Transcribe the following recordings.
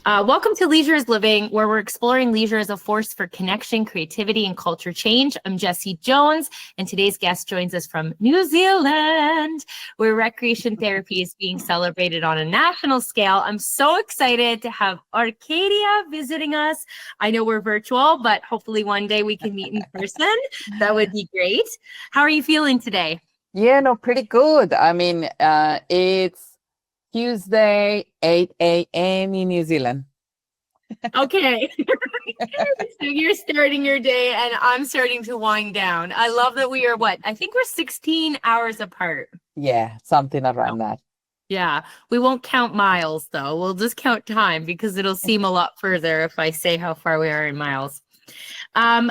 Welcome to Leisure is Living, where we're exploring leisure as a force for connection, creativity, and culture change. I'm Jessie Jones, and today's guest joins us from New Zealand, where recreation therapy is being celebrated on a national scale. I'm so excited to have Orquedia visiting us. I know we're virtual, but hopefully one day we can meet in person. That would be great. How are you feeling today? Yeah, no, pretty good. I mean, it's Tuesday, 8 a.m. in New Zealand. Okay. So you're starting your day and I'm starting to wind down. I love that we are I think we're 16 hours apart. Yeah, something around that. Yeah. We won't count miles though. We'll just count time because it'll seem a lot further if I say how far we are in miles.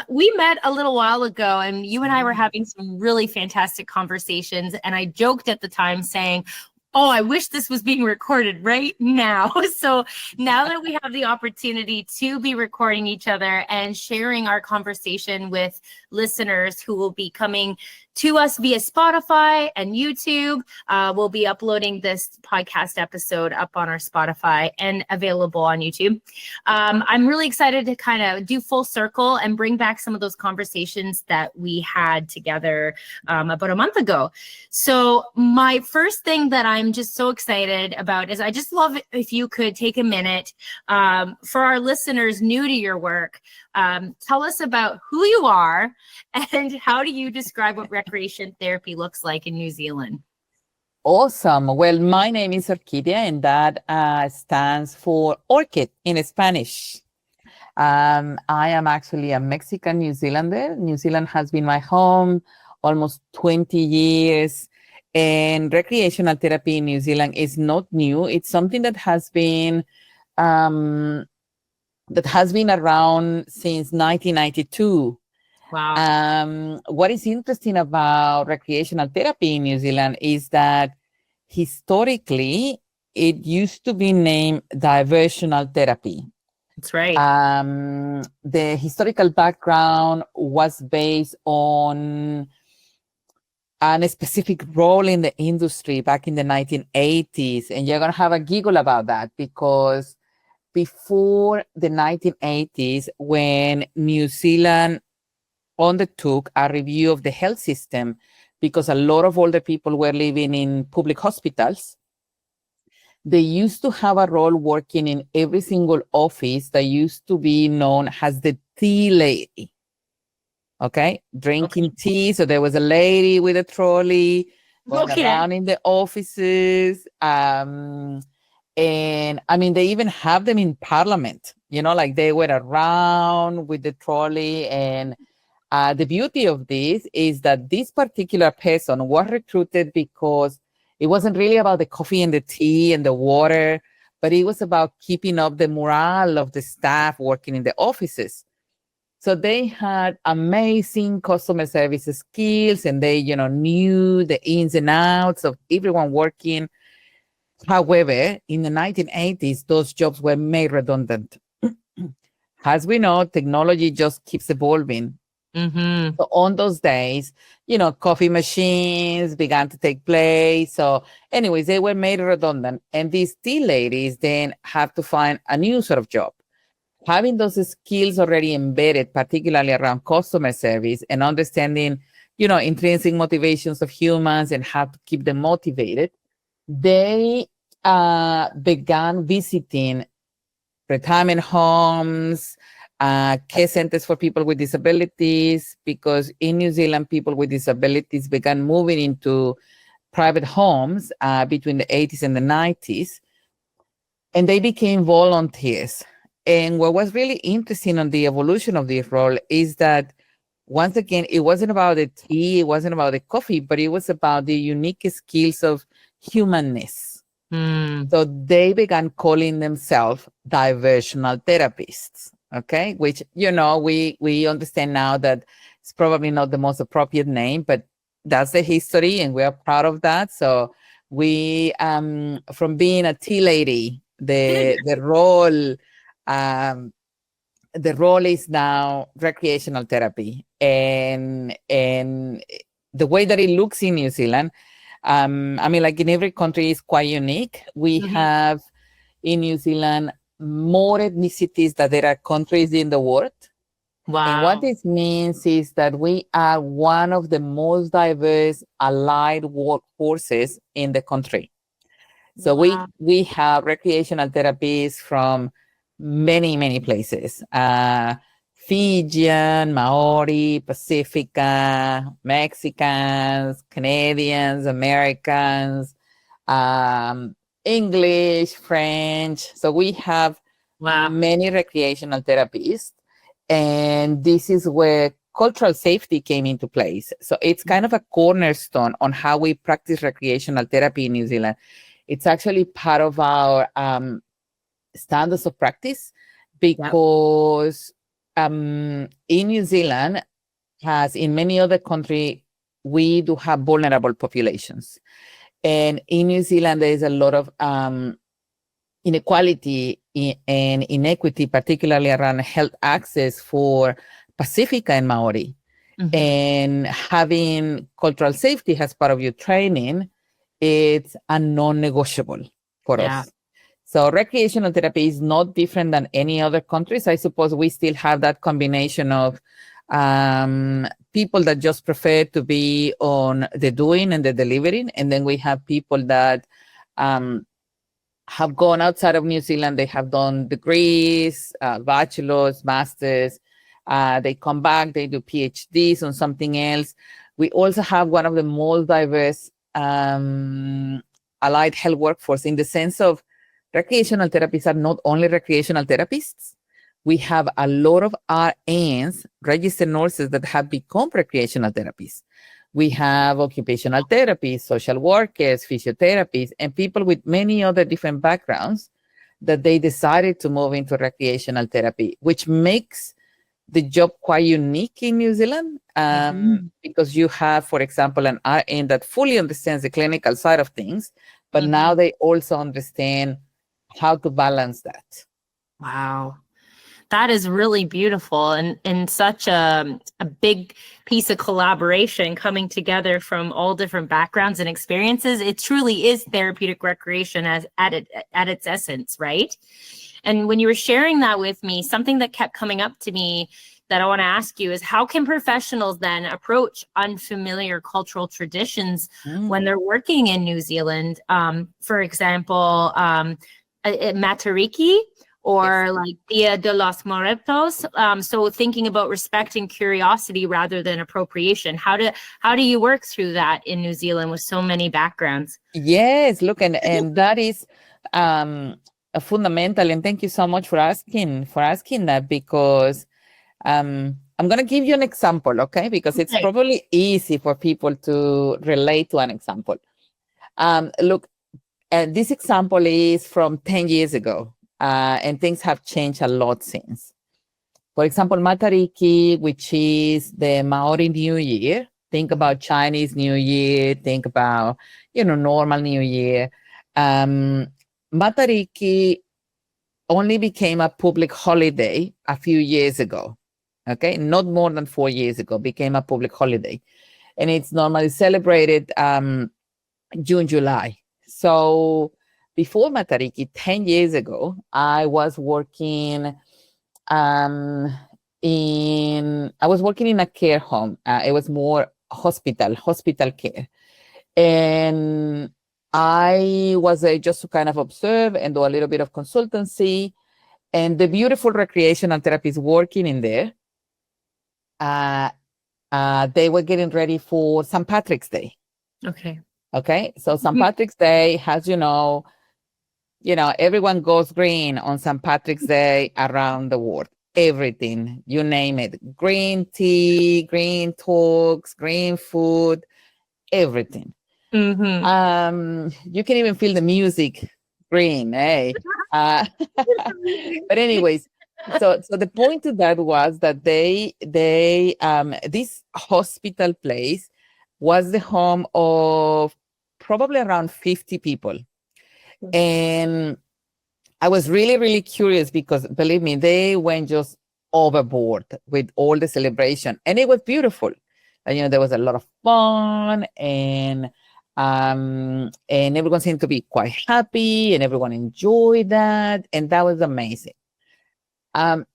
We met a little while ago and you and I were having some really fantastic conversations. And I joked at the time saying, oh, I wish this was being recorded right now. So now that we have the opportunity to be recording each other and sharing our conversation with listeners who will be coming to us via Spotify and YouTube, we'll be uploading this podcast episode up on our Spotify and available on YouTube. I'm really excited to kind of do full circle and bring back some of those conversations that we had together about a month ago. So my first thing that I'm just so excited about is I just love it if you could take a minute for our listeners new to your work. Tell us about who you are and how do you describe what recreation therapy looks like in New Zealand? Awesome. Well, my name is Orquedia, and that stands for orchid in Spanish. I am actually a Mexican New Zealander. New Zealand has been my home almost 20 years. And recreational therapy in New Zealand is not new. It's something that has been around since 1992. Wow. What is interesting about recreational therapy in New Zealand is that historically it used to be named diversional therapy. That's right. The historical background was based on a specific role in the industry back in the 1980s. And you're going to have a giggle about that because before the 1980s, when New Zealand undertook a review of the health system, because a lot of older people were living in public hospitals, they used to have a role working in every single office that used to be known as the tea lady. Okay, drinking tea. So there was a lady with a trolley going around in the offices. And I mean, they even have them in Parliament, like they were around with the trolley. And the beauty of this is that this particular person was recruited because it wasn't really about the coffee and the tea and the water, but it was about keeping up the morale of the staff working in the offices. So they had amazing customer service skills and they, knew the ins and outs of everyone working. However, in the 1980s, those jobs were made redundant. As we know, technology just keeps evolving. Mm-hmm. So on those days, coffee machines began to take place. So anyways, they were made redundant. And these tea ladies then have to find a new sort of job. Having those skills already embedded, particularly around customer service and understanding, intrinsic motivations of humans and how to keep them motivated, they began visiting retirement homes, care centers for people with disabilities, because in New Zealand, people with disabilities began moving into private homes between the 80s and the 90s, and they became volunteers. And what was really interesting on the evolution of this role is that, once again, it wasn't about the tea, it wasn't about the coffee, but it was about the unique skills of humanness. So they began calling themselves diversional therapists, okay? Which, we understand now that it's probably not the most appropriate name, but that's the history and we are proud of that. So we, from being a tea lady, the role is now recreational therapy, and the way that it looks in New Zealand, I mean, like in every country, is quite unique. We have in New Zealand more ethnicities than there are countries in the world. And what Wow. this means is that we are one of the most diverse allied workforces in the country. So Wow. we have recreational therapies from many places. Fijian, Maori, Pacifica, Mexicans, Canadians, Americans, English, French. So we have Wow. many recreational therapists, and this is where cultural safety came into place. So it's kind of a cornerstone on how we practice recreational therapy in New Zealand. It's actually part of our standards of practice because in New Zealand, as in many other countries, we do have vulnerable populations. And in New Zealand, there is a lot of inequality and inequity, particularly around health access for Pacifica and Maori. Mm-hmm. And having cultural safety as part of your training, it's a non-negotiable for us. So recreational therapy is not different than any other countries. I suppose we still have that combination of people that just prefer to be on the doing and the delivering. And then we have people that have gone outside of New Zealand. They have done degrees, bachelor's, master's. They come back, they do PhDs on something else. We also have one of the most diverse allied health workforce in the sense of recreational therapists are not only recreational therapists. We have a lot of RNs, registered nurses, that have become recreational therapists. We have occupational therapists, social workers, physiotherapists, and people with many other different backgrounds that they decided to move into recreational therapy, which makes the job quite unique in New Zealand because you have, for example, an RN that fully understands the clinical side of things, but now they also understand how to balance that. Wow. That is really beautiful and such a big piece of collaboration coming together from all different backgrounds and experiences. It truly is therapeutic recreation at its essence, right? And when you were sharing that with me, something that kept coming up to me that I want to ask you is, how can professionals then approach unfamiliar cultural traditions when they're working in New Zealand? For example, Matariki, or like Dia de los Muertos. So thinking about respect and curiosity rather than appropriation. How do you work through that in New Zealand with so many backgrounds? Yes, look, and that is a fundamental. And thank you so much for asking that, because I'm going to give you an example, okay? Because it's probably easy for people to relate to an example. Look, this example is from 10 years ago. And things have changed a lot since. For example, Matariki, which is the Maori New Year. Think about Chinese New Year. Think about, normal New Year. Matariki only became a public holiday a few years ago. Okay, not more than 4 years ago, became a public holiday. And it's normally celebrated June, July. So before Matariki, 10 years ago, I was working in a care home. It was more hospital care. And I was just to kind of observe and do a little bit of consultancy. And the beautiful recreational therapists working in there, they were getting ready for St. Patrick's Day. Okay. So St. Patrick's Day has, everyone goes green on St. Patrick's Day around the world. Everything, you name it. Green tea, green talks, green food, everything. You can even feel the music green, hey? But anyways, so the point to that was that this hospital place was the home of probably around 50 people. And I was really, really curious because, believe me, they went just overboard with all the celebration. And it was beautiful. And, there was a lot of fun. And And everyone seemed to be quite happy and everyone enjoyed that. And that was amazing.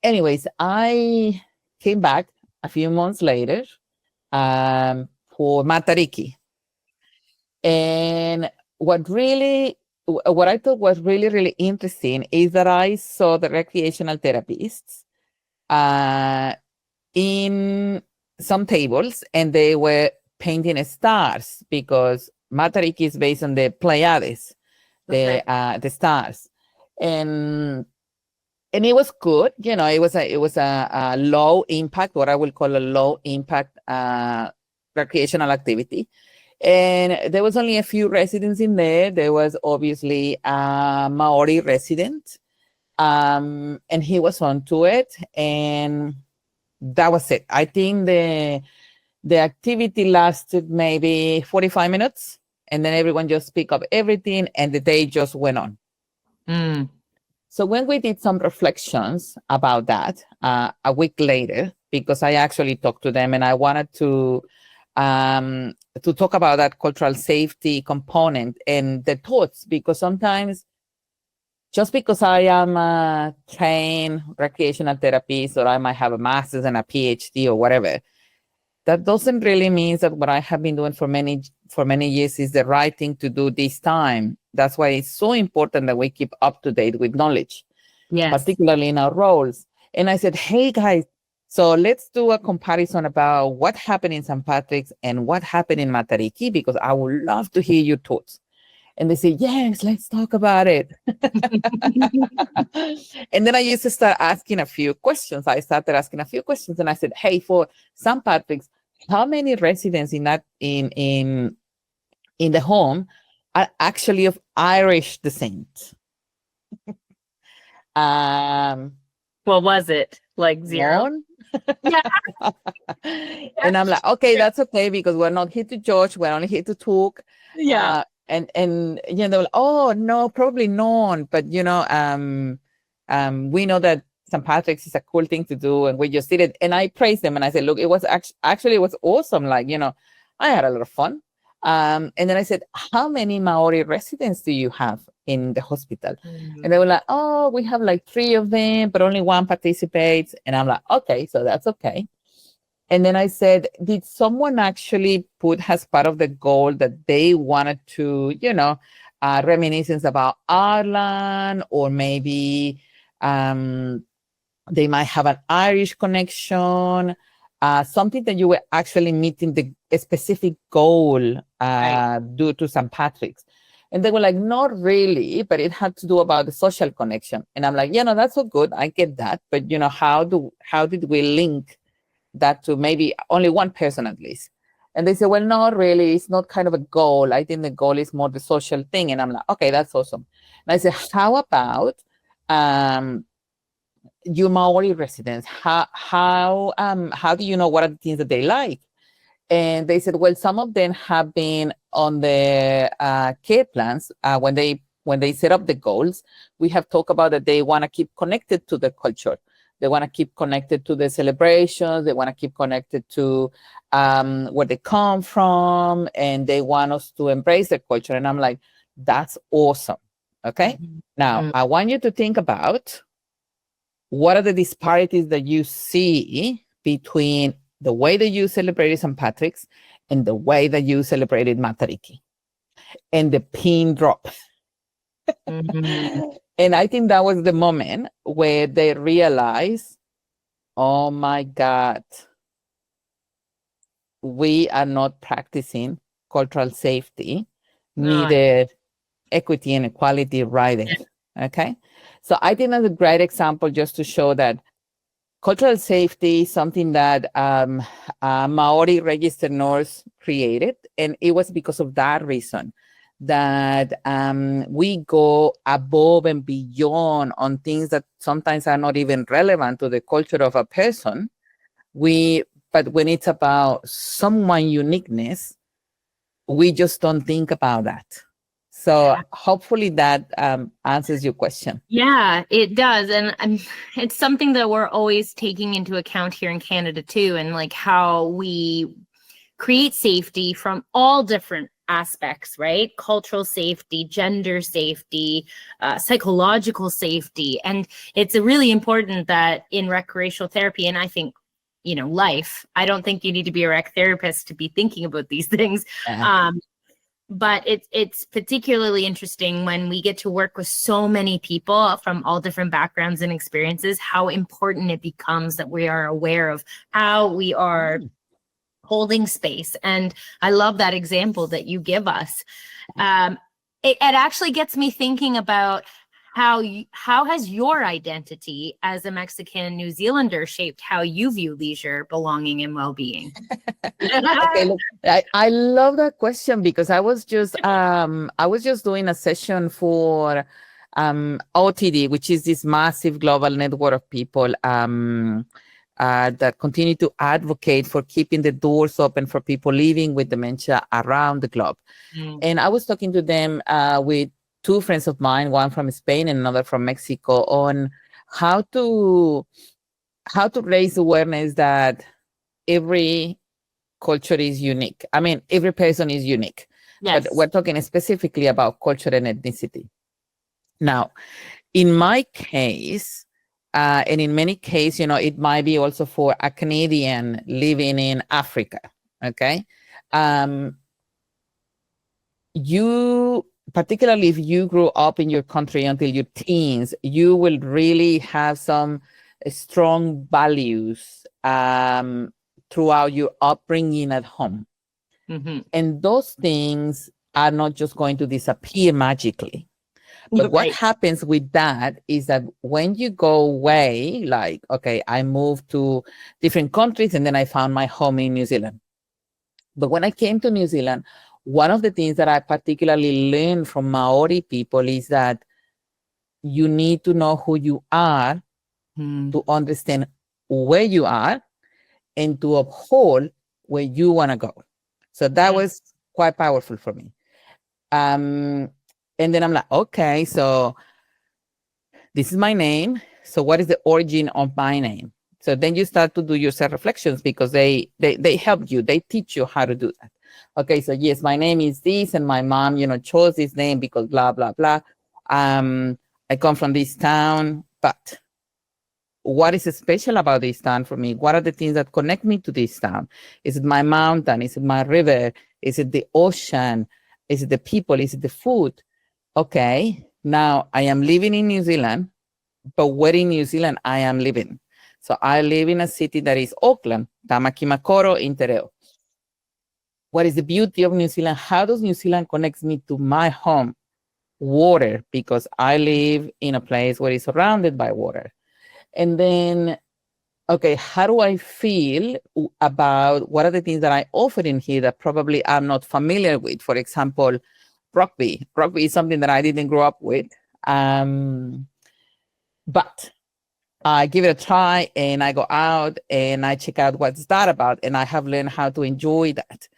Anyways, I came back a few months later for Matariki. And what I thought was really, really interesting is that I saw the recreational therapists in some tables, and they were painting stars because Matariki is based on the Pleiades, the stars, and it was good. You know, it was a low impact, what I will call a low impact recreational activity. And there was only a few residents in there. There was obviously a Maori resident, and he was onto it, and that was it. I think the activity lasted maybe 45 minutes, and then everyone just picked up everything, and the day just went on. So when we did some reflections about that a week later, because I actually talked to them and I wanted to talk about that cultural safety component and the thoughts, because sometimes just because I am a trained recreational therapist, or I might have a master's and a PhD or whatever, that doesn't really mean that what I have been doing for many years is the right thing to do this time. That's why it's so important that we keep up to date with knowledge, particularly in our roles. And I said, hey guys, so let's do a comparison about what happened in St. Patrick's and what happened in Matariki, because I would love to hear your thoughts. And they say, yes, let's talk about it. And then I used to start asking a few questions. I started asking a few questions, and I said, hey, for St. Patrick's, how many residents in the home are actually of Irish descent? What was it? Like zero? None? And I'm like, okay, that's okay, because we're not here to judge. We're only here to talk. Yeah. And you know, oh no, probably none. But you know, we know that St. Patrick's is a cool thing to do, and we just did it. And I praised them, and I said, look, it was actually it was awesome. Like, you know, I had a lot of fun. And then I said, how many Maori residents do you have in the hospital? And they were like, oh, we have like 3 of them, but only 1 participates. And I'm like, okay, so that's okay. And then I said, did someone actually put as part of the goal that they wanted to, you know, reminiscence about Ireland, or maybe they might have an Irish connection, something that you were actually meeting the specific goal due to St. Patrick's? And they were like, not really, but it had to do about the social connection. And I'm like, you know, that's so good. I get that. But, you know, how did we link that to maybe only one person at least? And they said, well, not really. It's not kind of a goal. I think the goal is more the social thing. And I'm like, okay, that's awesome. And I said, how about you Maori residents? How do you know what are the things that they like? And they said, well, some of them have been on the care plans when they set up the goals. We have talked about that they want to keep connected to the culture. They want to keep connected to the celebrations. They want to keep connected to where they come from, and they want us to embrace their culture. And I'm like, that's awesome. Okay. Now, I want you to think about what are the disparities that you see between the way that you celebrated St. Patrick's and the way that you celebrated Matariki, and the pin drop. And I think that was the moment where they realized, oh my God, we are not practicing cultural safety, neither equity and equality right there. Okay. So I think that's a great example just to show that cultural safety is something that Maori registered nurse created. And it was because of that reason that we go above and beyond on things that sometimes are not even relevant to the culture of a person. But when it's about someone's uniqueness, we just don't think about that. So hopefully that answers your question. Yeah, it does. And it's something that we're always taking into account here in Canada too, and like how we create safety from all different aspects, right? Cultural safety, gender safety, psychological safety. And it's really important that in recreational therapy, and I think, life, I don't think you need to be a rec therapist to be thinking about these things. But it's particularly interesting when we get to work with so many people from all different backgrounds and experiences, how important it becomes that we are aware of how we are holding space. And I love that example that you give us. It actually gets me thinking about how has your identity as a Mexican New Zealander shaped how you view leisure, belonging, and well-being? Okay, look, I love that question because I was just doing a session for OTD, which is this massive global network of people that continue to advocate for keeping the doors open for people living with dementia around the globe. And I was talking to them with two friends of mine, one from Spain and another from Mexico, on how to raise awareness that every culture is unique. I mean, every person is unique. Yes. But we're talking specifically about culture and ethnicity. Now, in my case, and in many cases, it might be also for a Canadian living in Africa, okay? Particularly if you grew up in your country until your teens, you will really have some strong values throughout your upbringing at home. And those things are not just going to disappear magically. But what happens with that is that when you go away, like, okay, I moved to different countries and then I found my home in New Zealand. But when I came to New Zealand, one of the things that I particularly learned from Maori people is that you need to know who you are to understand where you are and to uphold where you want to go. So that was quite powerful for me. And then I'm like, okay, so this is my name. So what is the origin of my name? So then you start to do your self-reflections because they help you. They teach you how to do that. Okay, so yes, my name is this, and my mom, chose this name because blah, blah, blah. I come from this town, but what is special about this town for me? What are the things that connect me to this town? Is it my mountain? Is it my river? Is it the ocean? Is it the people? Is it the food? Okay, now I am living in New Zealand, but where in New Zealand I am living? So I live in a city that is Auckland, Tamakimakoro in Te Reo. What is the beauty of New Zealand? How does New Zealand connect me to my home? Water, because I live in a place where it's surrounded by water. And then, okay, how do I feel about what are the things that I offer in here that probably I'm not familiar with? For example, rugby. Rugby is something that I didn't grow up with. But I give it a try and I go out and I check out what's that about. And I have learned how to enjoy that.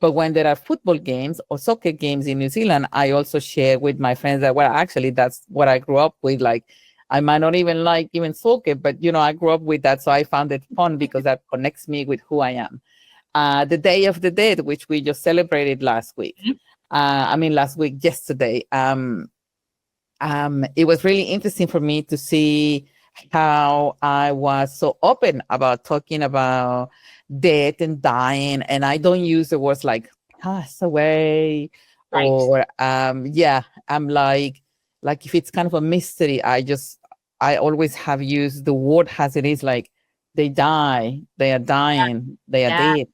But when there are football games or soccer games in New Zealand, I also share with my friends that, well, actually, that's what I grew up with. Like, I might not even like even soccer, but, I grew up with that. So I found it fun because that connects me with who I am. The Day of the Dead, which we just celebrated last week. Yesterday. It was really interesting for me to see how I was so open about talking about death and dying, and I don't use the words like pass away or I'm like if it's kind of a mystery, I always have used the word as it is, like they die, they are dying, they are dead.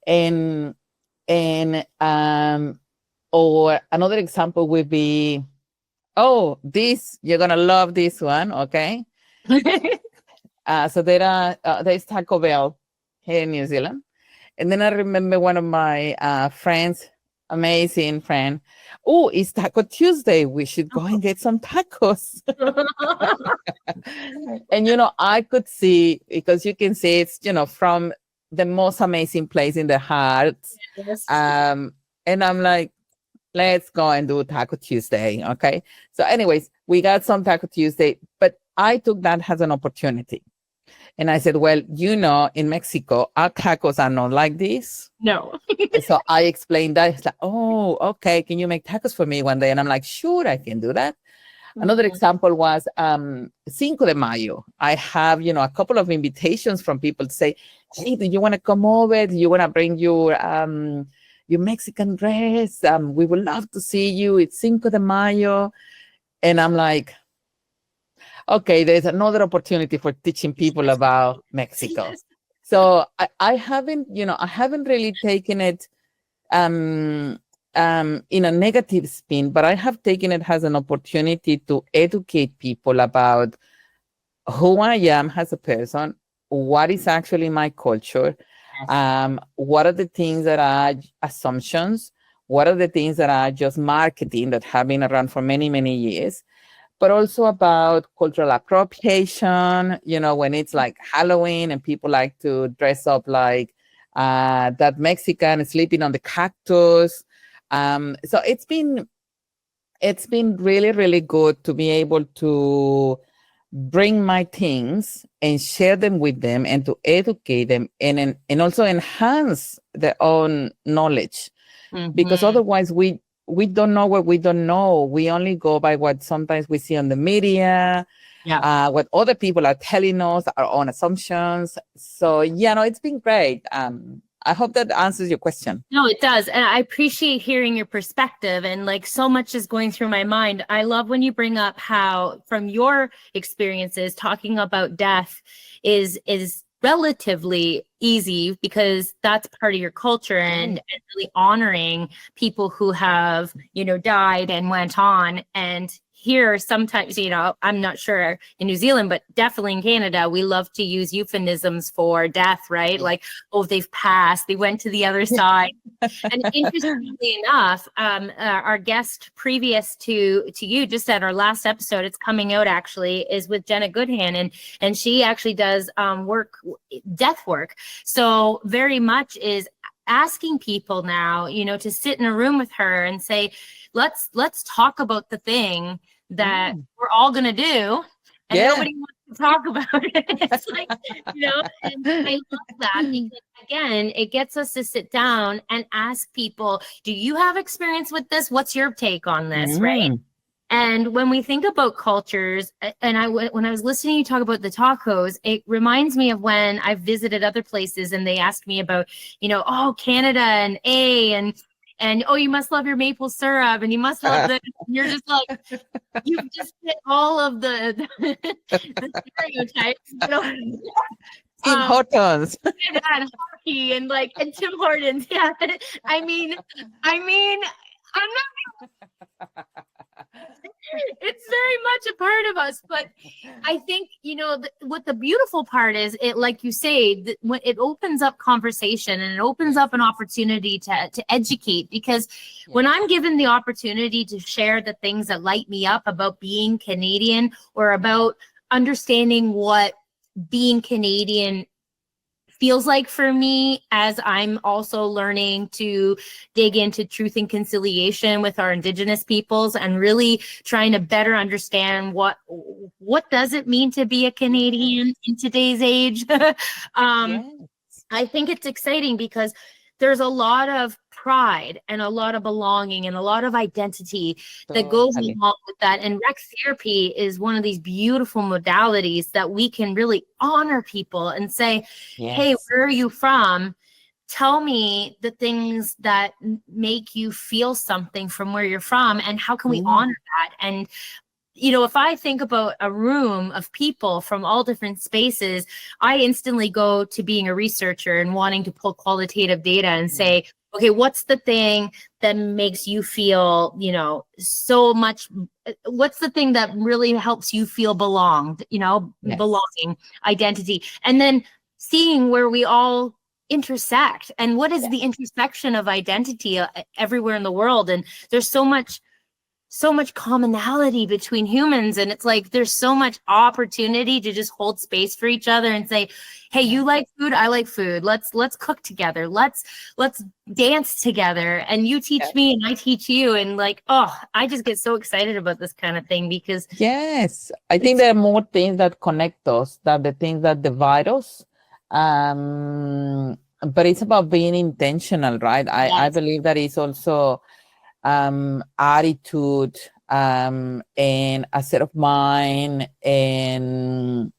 And or another example would be, you're gonna love this one, okay? So there's Taco Bell here in New Zealand. And then I remember one of my friends, amazing friend, it's Taco Tuesday. We should go and get some tacos. And, I could see, because you can see it's, from the most amazing place in the heart. Yes. And I'm like, let's go and do Taco Tuesday, okay? So anyways, we got some Taco Tuesday, but I took that as an opportunity. And I said, well, in Mexico, our tacos are not like this. No. So I explained that. It's like, oh, okay. Can you make tacos for me one day? And I'm like, sure, I can do that. Another example was Cinco de Mayo. I have, a couple of invitations from people to say, hey, do you want to come over? Do you want to bring your Mexican dress? We would love to see you. It's Cinco de Mayo. And I'm like, okay, there's another opportunity for teaching people about Mexico. Yes. So I haven't really taken it in a negative spin, but I have taken it as an opportunity to educate people about who I am as a person, what is actually my culture, what are the things that are assumptions, what are the things that are just marketing that have been around for many, many years, but also about cultural appropriation, when it's like Halloween and people like to dress up like that Mexican sleeping on the cactus. So it's been really, really good to be able to bring my things and share them with them and to educate them and also enhance their own knowledge. Because otherwise we don't know what we don't know. We only go by what sometimes we see on the media, what other people are telling us, our own assumptions. So, it's been great. I hope that answers your question. No, it does. And I appreciate hearing your perspective, and like so much is going through my mind. I love when you bring up how from your experiences talking about death is relatively easy because that's part of your culture, and really honoring people who have, died and went on. And here sometimes, I'm not sure in New Zealand, but definitely in Canada, we love to use euphemisms for death, right? Like, oh, they've passed, they went to the other side. And interestingly enough, our guest previous to you, just at our last episode, it's coming out actually, is with Jenna Goodhan, and she actually does death work. So very much is asking people now, to sit in a room with her and say, let's talk about the thing that we're all going to do, and nobody wants to talk about it. It's like, and I love that because, again, it gets us to sit down and ask people, do you have experience with this? What's your take on this? Right. And when we think about cultures, and when I was listening to you talk about the tacos, it reminds me of when I visited other places and they asked me about, Canada and oh, you must love your maple syrup, and you must love this. And you're just like, you've just hit all of the stereotypes. Tim Hortons. And hockey and Tim Hortons. Yeah. I mean, I'm not. It's very much a part of us, but I think what the beautiful part is, it, like you say, when it opens up conversation and it opens up an opportunity to educate. Because when I'm given the opportunity to share the things that light me up about being Canadian, or about understanding what being Canadian feels like for me, as I'm also learning to dig into truth and conciliation with our Indigenous peoples, and really trying to better understand what does it mean to be a Canadian in today's age. I think it's exciting because there's a lot of pride and a lot of belonging and a lot of identity that goes along with that. And rec therapy is one of these beautiful modalities that we can really honor people and say, hey, where are you from? Tell me the things that make you feel something from where you're from, and how can we honor that? And if I think about a room of people from all different spaces, I instantly go to being a researcher and wanting to pull qualitative data and say, okay, what's the thing that makes you feel, so much? What's the thing that really helps you feel belonged, belonging, identity? And then seeing where we all intersect, and what is the intersection of identity everywhere in the world. And there's so much so much commonality between humans, and it's like there's so much opportunity to just hold space for each other and say, hey, you like food, I like food, let's cook together, let's dance together, and you teach me and I teach you, and like, oh, I just get so excited about this kind of thing because yes, I think there are more things that connect us than the things that divide us. But it's about being intentional, right? I believe that it's also attitude, and a set of mind, and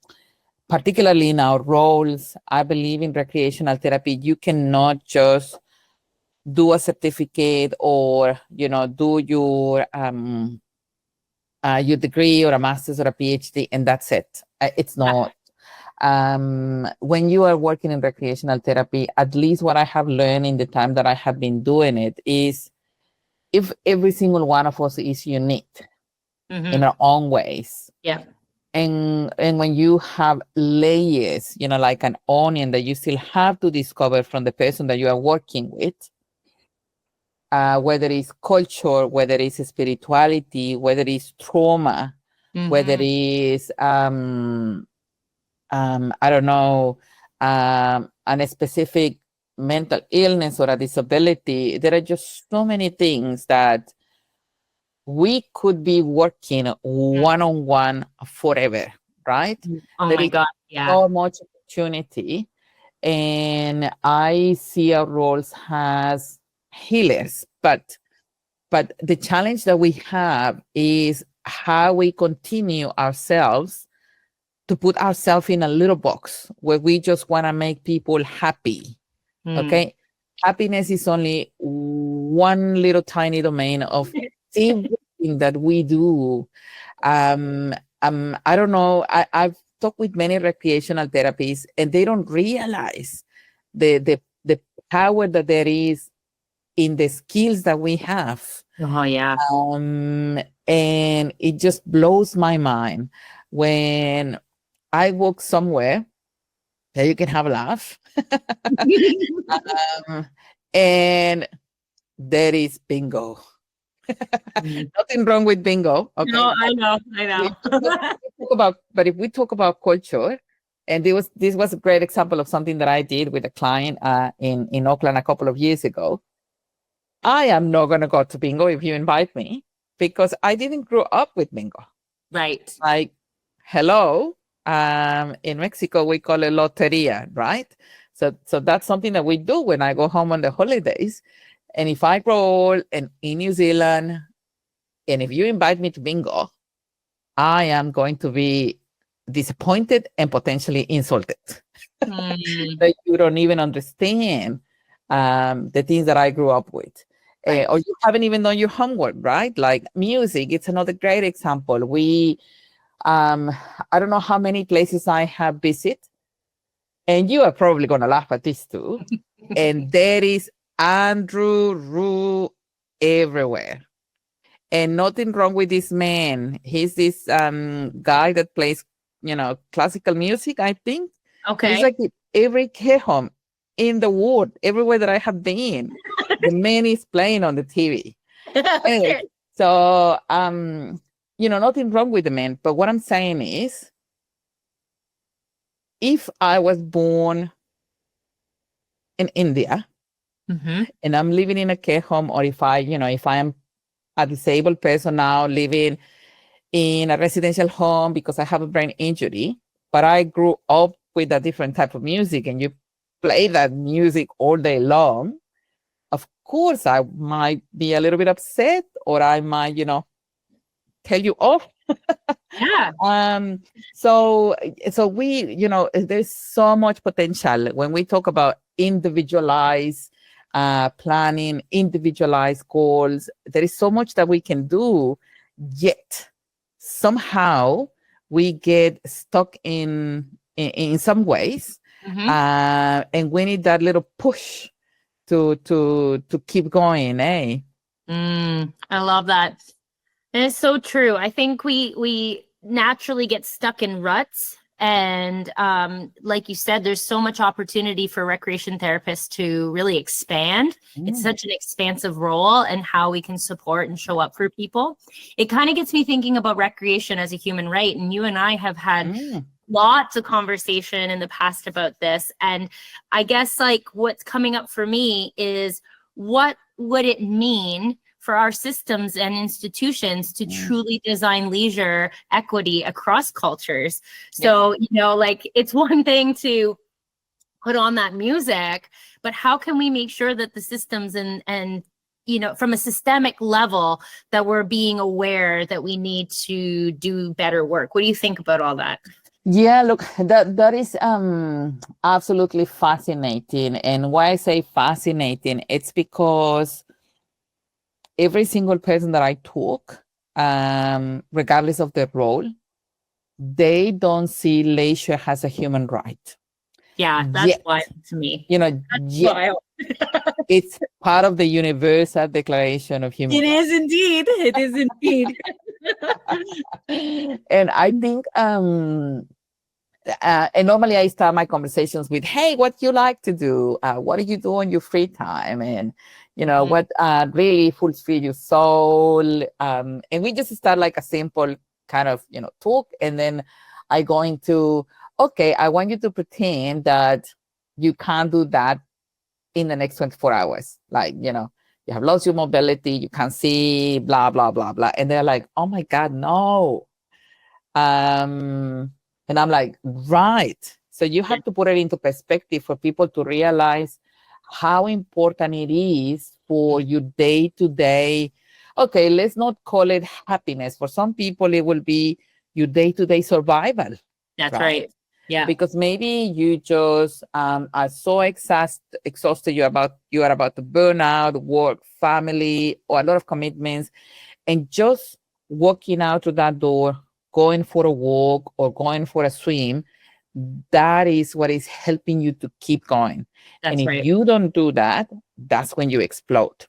particularly in our roles. I believe in recreational therapy, you cannot just do a certificate or, do your degree or a master's or a PhD and that's it. It's not. When you are working in recreational therapy, at least what I have learned in the time that I have been doing it is, if every single one of us is unique in our own ways. Yeah. And when you have layers, like an onion that you still have to discover from the person that you are working with, whether it's culture, whether it's spirituality, whether it's trauma, whether it's I don't know, a specific mental illness or a disability. There are just so many things that we could be working one-on-one forever, right? Oh There my is God. Yeah. so much opportunity. And I see our roles as healers, but the challenge that we have is how we continue ourselves to put ourselves in a little box where we just want to make people happy. Okay. Happiness is only one little tiny domain of everything that we do. I don't know. I've talked with many recreational therapists and they don't realize the power that there is in the skills that we have. Oh yeah. And it just blows my mind when I walk somewhere that you can have a laugh. And there is bingo. Nothing wrong with bingo. Okay. No, I know. But if we talk about culture, and this was a great example of something that I did with a client in Oakland a couple of years ago. I am not going to go to bingo if you invite me because I didn't grow up with bingo. Right. Like, hello. In Mexico, we call it loteria, right? So that's something that we do when I go home on the holidays. And if I grow old and in New Zealand, and if you invite me to bingo, I am going to be disappointed and potentially insulted. That you don't even understand the things that I grew up with. Right. Or you haven't even done your homework, right? Like music, it's another great example. We, I don't know how many places I have visited, and you are probably going to laugh at this too. And there is Andrew Rue everywhere. And nothing wrong with this man. He's this guy that plays, classical music, I think. Okay. He's like every care home in the world, everywhere that I have been, the man is playing on the TV. Anyway, so, nothing wrong with the man. But what I'm saying is, if I was born in India and I'm living in a care home, or if I am a disabled person now living in a residential home because I have a brain injury, but I grew up with a different type of music and you play that music all day long, of course I might be a little bit upset, or I might, tell you off. Yeah. So we, there's so much potential when we talk about individualized planning, individualized goals. There is so much that we can do, yet somehow we get stuck in some ways, and we need that little push to keep going. I love that. And it's so true. I think we naturally get stuck in ruts, And like you said, there's so much opportunity for recreation therapists to really expand. It's such an expansive role, and how we can support and show up for people. It kind of gets me thinking about recreation as a human right. And you and I have had lots of conversation in the past about this. And I guess like what's coming up for me is, what would it mean for our systems and institutions to truly design leisure equity across cultures? So, you know, like it's one thing to put on that music, but how can we make sure that the systems and you know, from a systemic level, that we're being aware that we need to do better work? What do you think about all that? Yeah, look, that is absolutely fascinating. And why I say fascinating, it's because every single person that I talk, regardless of their role, they don't see leisure as a human right. Yeah, that's wild to me. You know, it's part of the Universal Declaration of Human Rights. It is indeed. It is indeed. And I think, and normally I start my conversations with, hey, what do you like to do? What do you do on your free time? And, you know, what really fulfills your soul? And we just start like a simple kind of, you know, talk. And then I go into, okay, I want you to pretend that you can't do that in the next 24 hours. Like, you know, you have lost your mobility, you can't see, blah, blah, blah, blah. And they're like, oh my God, no. And I'm like, right. So you have to put it into perspective for people to realize how important it is for your day-to-day. Okay, let's not call it happiness. For some people, it will be your day-to-day survival. That's right. Yeah. Because maybe you just are so exhausted, you are about to burn out, work, family, or a lot of commitments, and just walking out to that door, going for a walk or going for a swim, that is what is helping you to keep going. That's and if right. you don't do that, that's when you explode.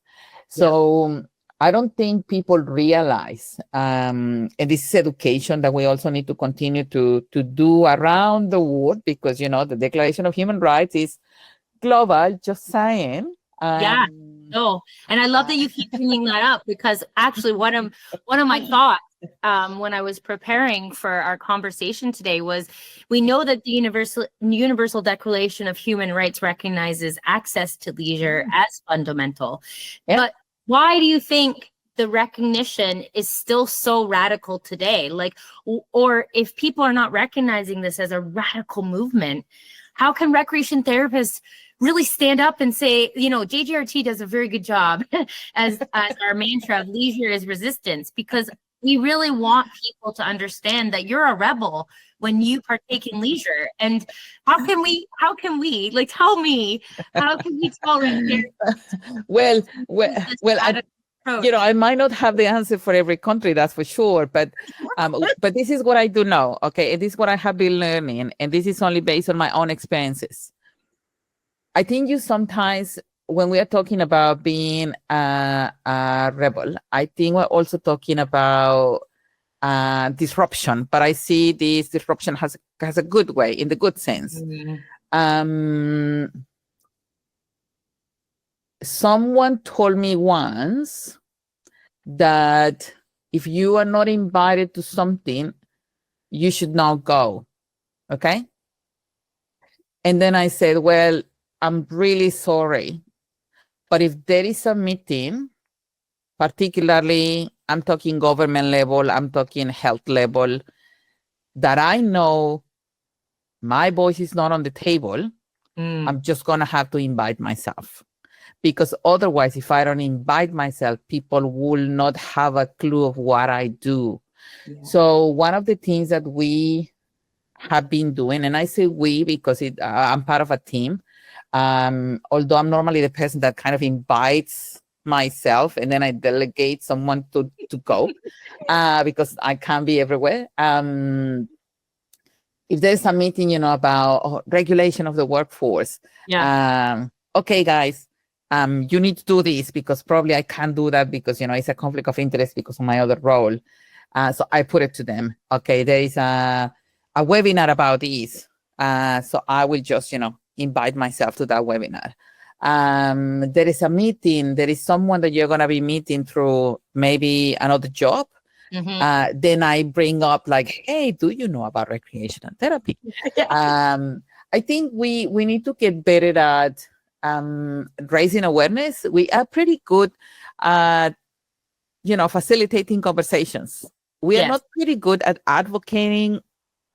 So I don't think people realize, and this is education that we also need to continue to do around the world, because, you know, the Declaration of Human Rights is global, just saying. No, and I love that you keep bringing that up, because actually one of my thoughts when I was preparing for our conversation today was, we know that the Universal Declaration of Human Rights recognizes access to leisure as fundamental. But why do you think the recognition is still so radical today? Like, or if people are not recognizing this as a radical movement, how can recreation therapists really stand up and say, you know, JJRT does a very good job as our mantra of leisure is resistance? Because we really want people to understand that you're a rebel when you partake in leisure. And how can we like, tell me, how can we tolerate well, you know, I might not have the answer for every country, that's for sure, but this is what I do know, okay? And this is what I have been learning, and this is only based on my own experiences. I think you sometimes, when we are talking about being a rebel, I think we're also talking about disruption, but I see this disruption has a good way, in the good sense. Someone told me once that if you are not invited to something, you should not go, okay? And then I said, well, I'm really sorry, but if there is a meeting, particularly, I'm talking government level, I'm talking health level, that I know my voice is not on the table, I'm just going to have to invite myself. Because otherwise, if I don't invite myself, people will not have a clue of what I do. So one of the things that we have been doing, and I say we because I'm part of a team, although I'm normally the person that kind of invites myself, and then I delegate someone to go because I can't be everywhere. If there's a meeting, you know, about regulation of the workforce, okay, guys, you need to do this, because probably I can't do that because, you know, it's a conflict of interest because of my other role. So I put it to them. Okay, there is a a webinar about this. So I will just, invite myself to that webinar. There is a meeting, there is someone that you're going to be meeting through maybe another job. Then I bring up like, hey, do you know about recreational therapy? I think we need to get better at raising awareness. We are pretty good at, facilitating conversations. We are not pretty good at advocating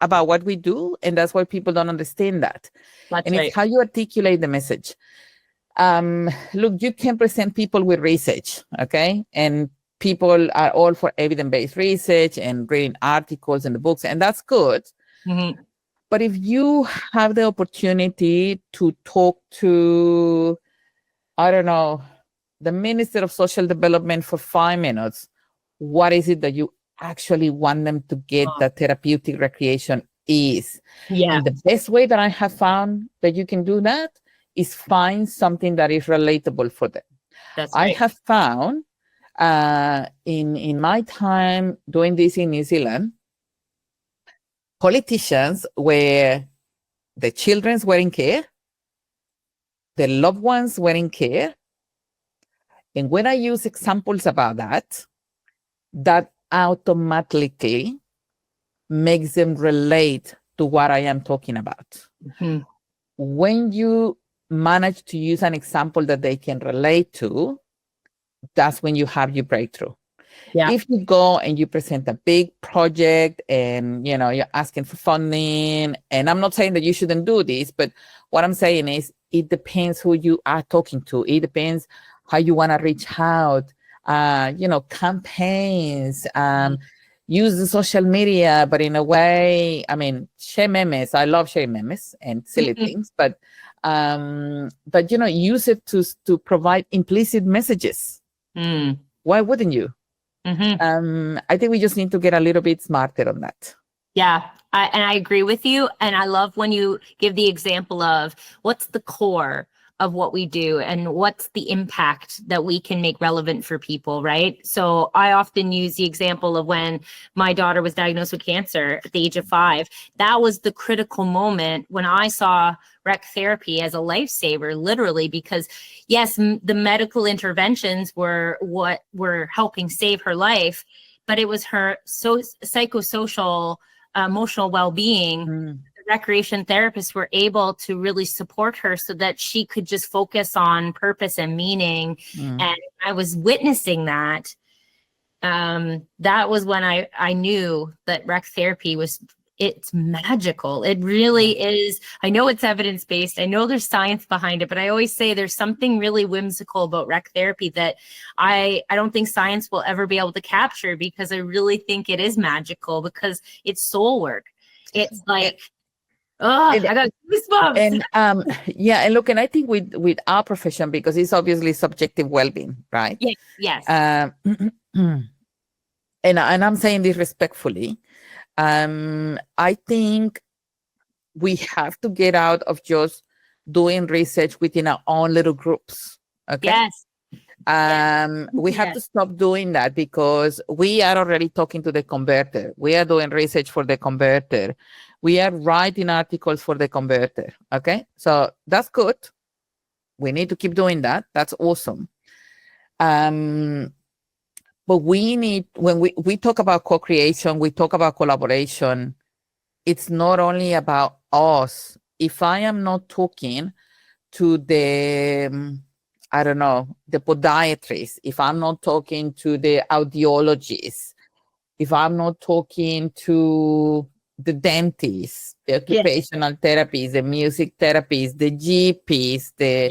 about what we do, and that's why people don't understand that. It's how you articulate the message. Look, you can present people with research, okay? And people are all for evidence-based research and reading articles and the books, and that's good. But if you have the opportunity to talk to, I don't know, the Minister of Social Development for 5 minutes, what is it that you actually want them to get that therapeutic recreation is? And the best way that I have found that you can do that is find something that is relatable for them. I have found in my time doing this in New Zealand, politicians where the children were in care, the loved ones were in care. And when I use examples about that, that automatically makes them relate to what I am talking about. When you manage to use an example that they can relate to, that's when you have your breakthrough. If you go and you present a big project and, you're asking for funding, and I'm not saying that you shouldn't do this, but what I'm saying is it depends who you are talking to. It depends how you want to reach out, campaigns, use the social media, but in a way, share memes. I love sharing memes and silly things, but use it to provide implicit messages. Why wouldn't you? I think we just need to get a little bit smarter on that. And I agree with you. And I love when you give the example of what's the core of what we do and what's the impact that we can make relevant for people, right? So I often use the example of when my daughter was diagnosed with cancer at the age of 5. That was the critical moment when I saw rec therapy as a lifesaver, literally, because yes, the medical interventions were what were helping save her life, but it was her psychosocial, emotional well-being. Recreation therapists were able to really support her so that she could just focus on purpose and meaning. And I was witnessing that. That was when I knew that rec therapy it's magical. It really is. I know it's evidence-based. I know there's science behind it, but I always say there's something really whimsical about rec therapy that I don't think science will ever be able to capture, because I really think it is magical because it's soul work. It's like, I got goosebumps. And and look, and I think with our profession, because it's obviously subjective well-being, right? Yes. And I'm saying this respectfully. I think we have to get out of just doing research within our own little groups. Okay. We have to stop doing that, because we are already talking to the converter. We are doing research for the converter. We are writing articles for the converter. Okay. So that's good. We need to keep doing that. That's awesome. But we need, when we talk about co-creation, we talk about collaboration, it's not only about us. If I am not talking to the, the podiatrist, if I'm not talking to the audiologist, if I'm not talking to the dentist, the occupational therapists, the music therapists, the GPs, the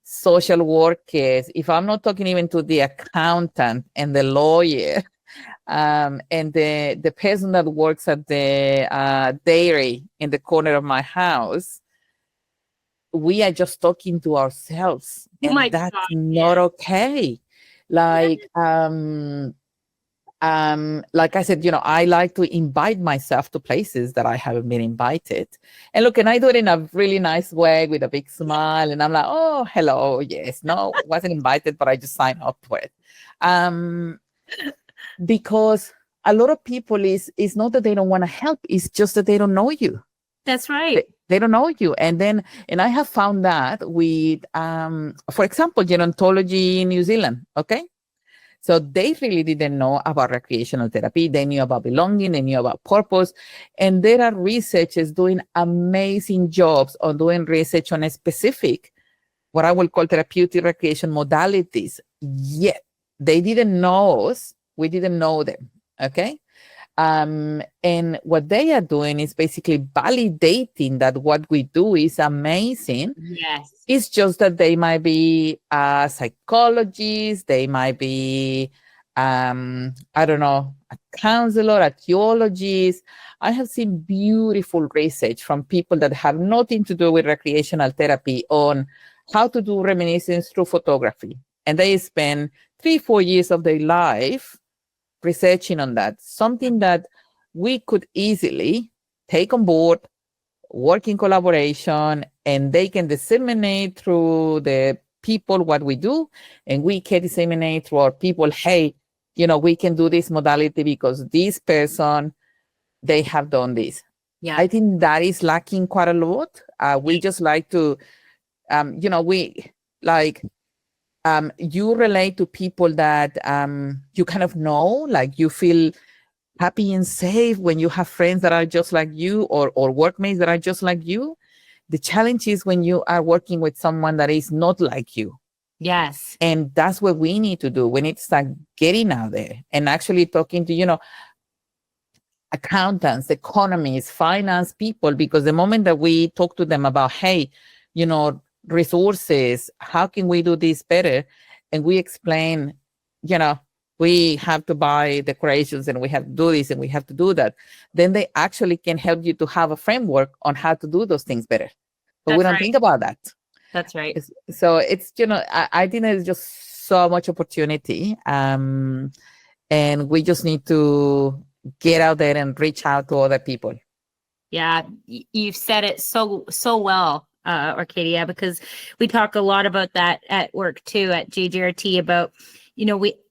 social workers, if I'm not talking even to the accountant and the lawyer, and the person that works at the dairy in the corner of my house, we are just talking to ourselves, and that's not okay. Like I said, I like to invite myself to places that I haven't been invited. And look, and I do it in a really nice way with a big smile. And I'm like, oh, hello. Yes. No, wasn't invited, but I just signed up for it. Because a lot of people is not that they don't want to help, it's just that they don't know you. That's right. They don't know you. And I have found that with, for example, gerontology in New Zealand, okay? So they really didn't know about recreational therapy. They knew about belonging, they knew about purpose. And there are researchers doing amazing jobs on doing research on a specific, what I will call therapeutic recreation modalities. Yet they didn't know us, we didn't know them, okay? And what they are doing is basically validating that what we do is amazing. Yes. It's just that they might be psychologists, they might be, I don't know, a counselor, a theologist. I have seen beautiful research from people that have nothing to do with recreational therapy on how to do reminiscence through photography. And they spend 3-4 years of their life researching on that, something that we could easily take on board, work in collaboration, and they can disseminate through the people what we do, and we can disseminate through our people, hey, we can do this modality because this person, they have done this. Yeah. I think that is lacking quite a lot. We just like to, you relate to people that you kind of know, like you feel happy and safe when you have friends that are just like you, or workmates that are just like you. The challenge is when you are working with someone that is not like you. Yes. And that's what we need to do. We need to start getting out there and actually talking to, accountants, economists, finance people, because the moment that we talk to them about, hey, resources, how can we do this better? And we explain, we have to buy decorations and we have to do this and we have to do that. Then they actually can help you to have a framework on how to do those things better. But we don't think about that. That's right. So it's, I think there's just so much opportunity. And we just need to get out there and reach out to other people. Yeah, you've said it so well, Orquedia, because we talk a lot about that at work too, at JJRT, about,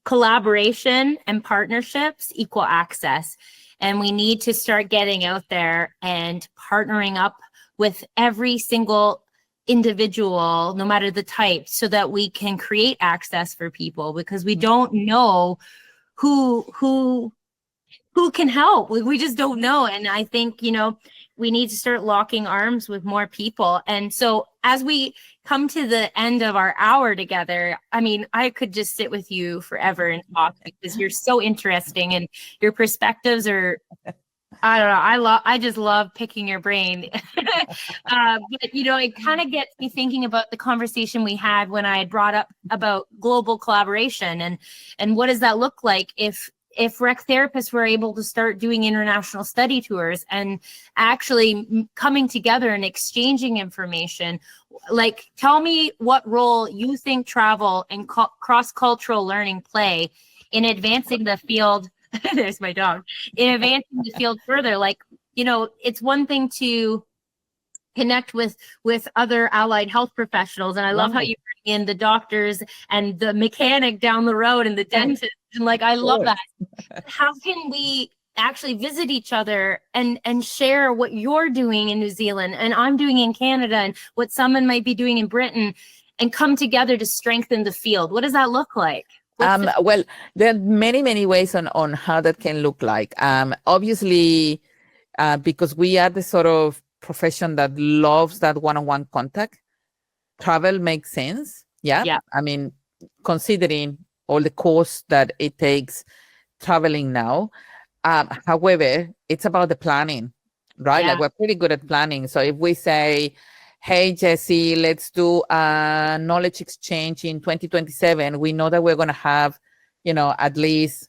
collaboration and partnerships equal access. And we need to start getting out there and partnering up with every single individual, no matter the type, so that we can create access for people, because we don't know who can help. We just don't know. And I think, we need to start locking arms with more people. And so as we come to the end of our hour together, I mean, I could just sit with you forever and talk, because you're so interesting and your perspectives are, I don't know, I just love picking your brain. But, it kind of gets me thinking about the conversation we had when I had brought up about global collaboration and what does that look like if rec therapists were able to start doing international study tours and actually coming together and exchanging information. Like, tell me what role you think travel and cross-cultural learning play in advancing the field. There's my dog. In advancing the field further. Like, it's one thing to connect with other allied health professionals. And I love how you bring in the doctors and the mechanic down the road and the dentist. And I love that. How can we actually visit each other and share what you're doing in New Zealand and I'm doing in Canada and what someone might be doing in Britain and come together to strengthen the field? What does that look like? Well, there are many, many ways on how that can look like. Obviously, because we are the sort of profession that loves that one-on-one contact, travel makes sense. Yeah. I mean, considering all the cost that it takes traveling now. However, it's about the planning, right? Yeah. Like, we're pretty good at planning. So if we say, hey, Jesse, let's do a knowledge exchange in 2027, we know that we're going to have, at least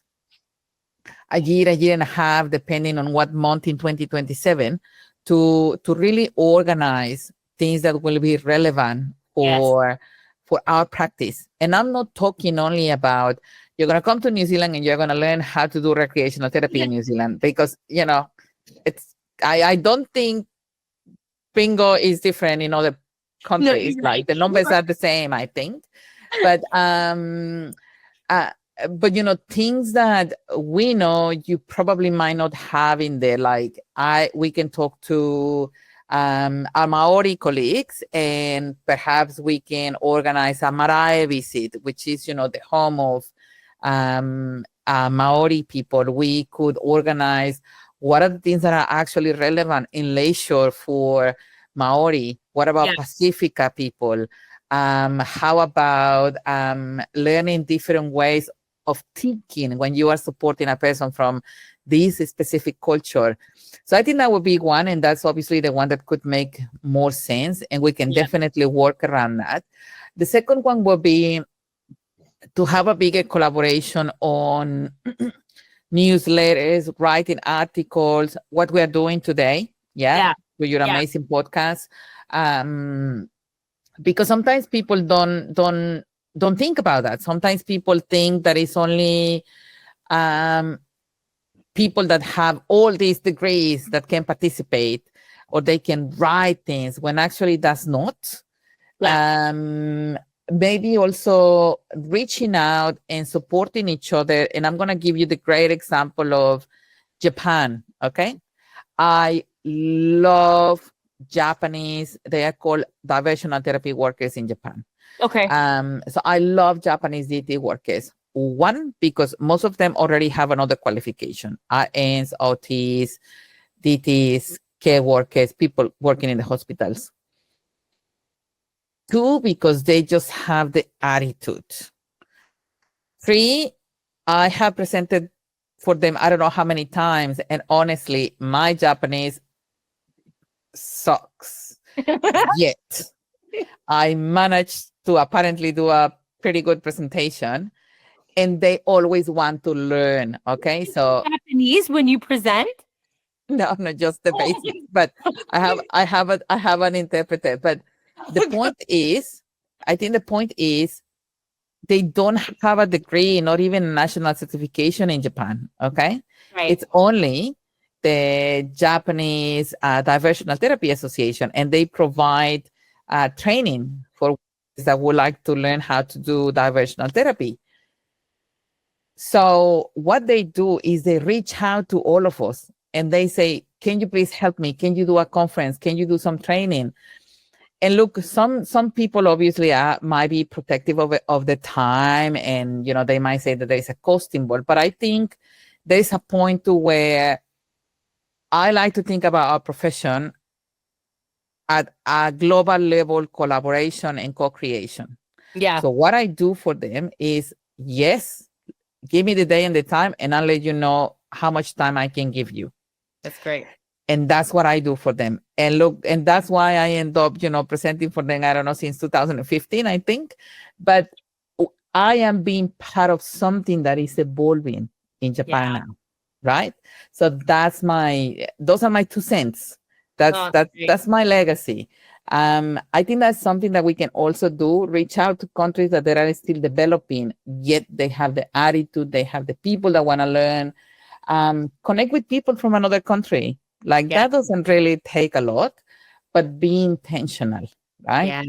a year and a half, depending on what month in 2027, to really organize things that will be relevant for our practice. And I'm not talking only about you're going to come to New Zealand and you're going to learn how to do recreational therapy in New Zealand, because, it's, I don't think bingo is different in other countries. The numbers are the same, I think. But but things that we know you probably might not have in there. Like we can talk to our Maori colleagues, and perhaps we can organize a marae visit, which is the home of Maori people. We could organize what are the things that are actually relevant in leisure for Maori. What about Yes. Pacifica people? How about learning different ways of thinking when you are supporting a person from this specific culture? So I think that would be one, and that's obviously the one that could make more sense, and we can definitely work around that. The second one would be to have a bigger collaboration on newsletters, writing articles, what we are doing today. With your amazing podcast. Because sometimes people don't think about that. Sometimes people think that it's only people that have all these degrees that can participate or they can write things, when actually that's not. Maybe also reaching out and supporting each other. And I'm going to give you the great example of Japan. Okay. I love Japanese. They are called diversion therapy workers in Japan. Okay. So I love Japanese DT workers. One, because most of them already have another qualification: RNs, OTs, DTs, care workers, people working in the hospitals. Two, because they just have the attitude. Three, I have presented for them I don't know how many times, and honestly, my Japanese sucks. Yet I managed to apparently do a pretty good presentation, and they always want to learn. Okay, so Japanese when you present? No, not just the basics, but I have an interpreter. But the point is, I think the point is, they don't have a degree, not even a national certification in Japan. Okay, Right. It's only the Japanese Diversional Therapy Association, and they provide training for that would like to learn how to do diversional therapy. So what they do is they reach out to all of us and they say, can you please help me? Can you do a conference? Can you do some training? And look, some people obviously might be protective of the time, and they might say that there is a cost involved. But I think there is a point to where I like to think about our profession at a global level collaboration and co-creation. Yeah. So what I do for them is, yes, give me the day and the time, and I'll let you know how much time I can give you. That's great. And that's what I do for them. And look, and that's why I end up, presenting for them, I don't know, since 2015, I think. But I am being part of something that is evolving in Japan now, right? So those are my 2 cents. That's my legacy. I think that's something that we can also do, reach out to countries that they are still developing, yet they have the attitude, they have the people that want to learn, connect with people from another country. That doesn't really take a lot, but be intentional, right?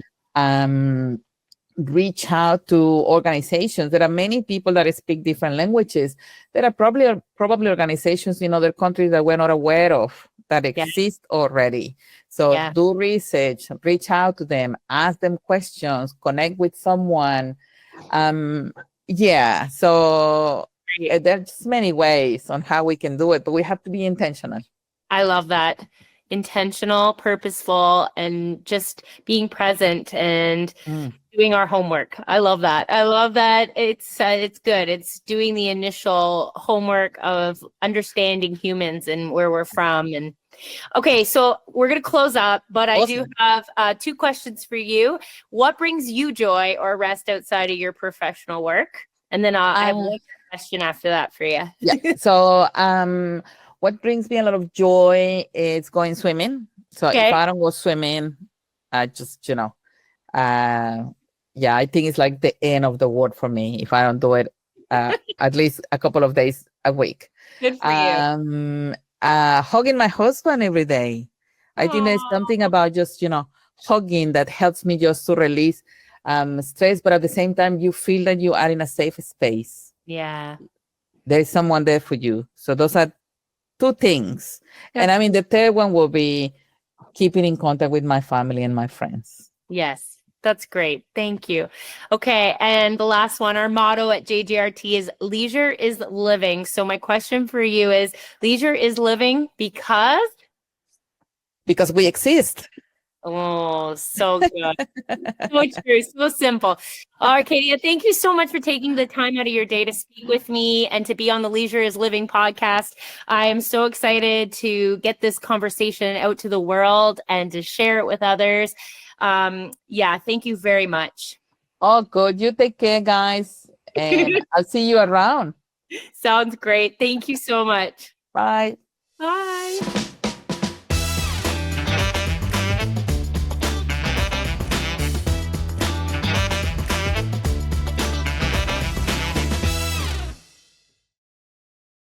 Reach out to organizations. There are many people that speak different languages. There are probably organizations in other countries that we're not aware of that exist already. So do research, reach out to them, ask them questions, connect with someone. So there's many ways on how we can do it, but we have to be intentional. I love that. Intentional, purposeful, and just being present and doing our homework. I love that. It's good. It's doing the initial homework of understanding humans and where we're from. And okay, so we're going to close up, but awesome. I do have 2 questions for you. What brings you joy or rest outside of your professional work? And then I have one question after that for you. So, what brings me a lot of joy is going swimming. So if I don't go swimming, I just, I think it's like the end of the world for me if I don't do it at least a couple of days a week. Good for you. Hugging my husband every day. I think there's something about just, hugging that helps me just to release stress, but at the same time, you feel that you are in a safe space. Yeah. there is someone there for you. So those are two things. And I mean, the third one will be keeping in contact with my family and my friends. Yes, that's great. Thank you. Okay, and the last one, our motto at JJRT is leisure is living. So my question for you is leisure is living because We exist. oh, so good. So true, so simple. Arcadia, thank you so much for taking the time out of your day to speak with me and to be on the Leisure is Living podcast. I am so excited to get this conversation out to the world and to share it with others. Yeah, thank you very much. Oh, good. You take care, guys. And I'll see you around. Sounds great. Thank you so much. Bye. Bye.